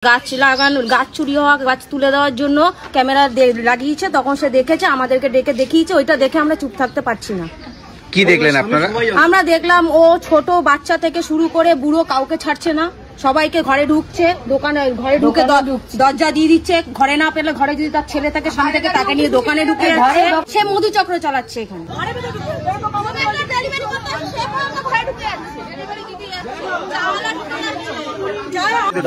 গাছ লাগানো, গাছ চুরি হওয়া, গাছ তুলে দেওয়ার জন্য ক্যামেরা লাগিয়েছে। তখন সে দেখেছে, আমাদেরকে ডেকে দেখিয়েছে। ওইটা দেখে আমরা চুপ থাকতে পারছি না। কি দেখলেন আপনারা? আমরা দেখলাম ও ছোট বাচ্চা থেকে শুরু করে বুড়ো কাউকে ছাড়ছে না, সবাইকে ঘরে ঢুকছে, দোকানে ঘরে ঢুকে দরজা দিয়ে দিচ্ছে। ঘরে না পেলে ঘরে যদি তার ছেলে থাকে সামনে থেকে তাকে নিয়ে দোকানে ঢুকে যাচ্ছে। সে মধুচক্র চালাচ্ছে এখানে।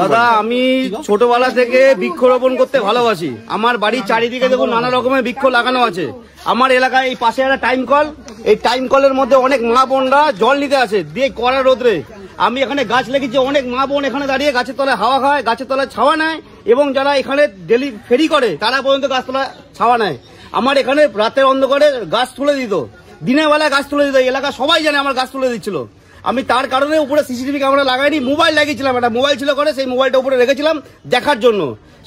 দাদা, আমি ছোটবেলা থেকে বৃক্ষরোপণ করতে ভালোবাসি। আমার বাড়ির চারিদিকে দেখুন নানা রকমের বৃক্ষ লাগানো আছে। আমার এলাকায় এই পাশে একটা টাইম কল, এই টাইম কলের মধ্যে অনেক মা বোনরা জল নিতে আসে, দিয়ে কড়া রোদ্রে আমি এখানে গাছ লেগেছি। অনেক মা বোন এখানে দাঁড়িয়ে গাছের তলায় হাওয়া খায়, গাছের তলায় ছাওয়া নেয়, এবং যারা এখানে ডেলি ফেরি করে তারা পর্যন্ত গাছ তলায় ছাওয়া নেয়। আমার এখানে রাতের অন্ধকারে গাছ তুলে দিত, দিনের বেলায় গাছ তুলে দিত। এলাকা সবাই জানে আমার গাছ তুলে দিচ্ছিল। আমি তার কারণে উপরে সিসিটিভি ক্যামেরা লাগাইনি, মোবাইল লাগিয়েছিলাম। একটা মোবাইল ছিল করে, সেই মোবাইলটা উপরে রেখেছিলাম দেখার জন্য।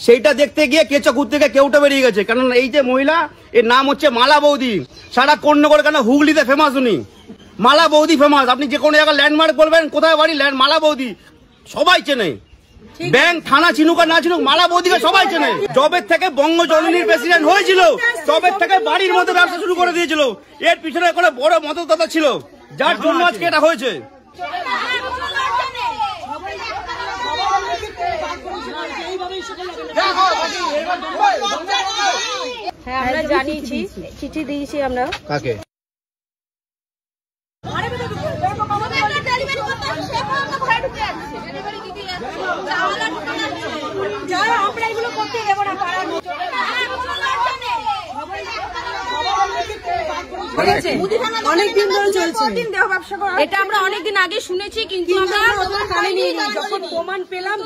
সেইটা দেখতে গিয়ে কেঁচো ঘুর থেকে কেউটা বেরিয়ে গেছে। কারণ এই যে মহিলা, এর নাম হচ্ছে মালা বৌদি, সারা কর্ণগর কেন হুগলিতে ফেমাস উনি। মালা বৌদি ফেমাস। আপনি যে কোনো জায়গায় ল্যান্ডমার্ক বলবেন কোথায় বাড়ি, মালা বৌদি সবাই চেনে। ব্যাংক থানা চিনুক আর না চিনুক, মালা বৌদিকে সবাই চেনে। জবের থেকে বঙ্গজননীর প্রেসিডেন্ট হয়েছিল, জবের থেকে বাড়ির মধ্যে ব্যবসা শুরু করে দিয়েছিল। এর পিছনে কোনো বড় মদতদাতা ছিল, যার জন্য আজকে এটা হয়েছে। হ্যাঁ, আমরা জানিয়েছি, চিঠি দিয়েছি আমরা। কাকে? অনেকদিন ধরে চলছে এটা, আমরা অনেকদিন আগে শুনেছি, কিন্তু আমরা যখন প্রমাণ পেলাম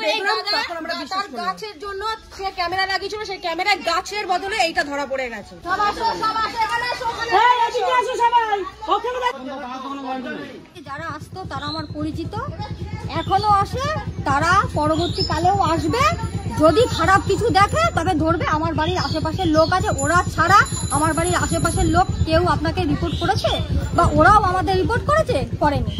তখন আমরা বিশ্বাস করলাম। গাছের জন্য সে ক্যামেরা লাগিয়েছিল, সেই ক্যামেরা গাছের বদলে এইটা ধরা পড়ে গেছে। যারা আসতো তারা আমার পরিচিত, এখনো আসে, তারা পরবর্তীকালেও আসবে। যদি খারাপ কিছু দেখে তবে ধরবে। আমার বাড়ির আশেপাশের লোক আছে, ওরা ছাড়া আমার বাড়ির আশেপাশের লোক কেউ আপনাকে রিপোর্ট করেছে বা ওরাও আমাদের রিপোর্ট করেছে? করেনি।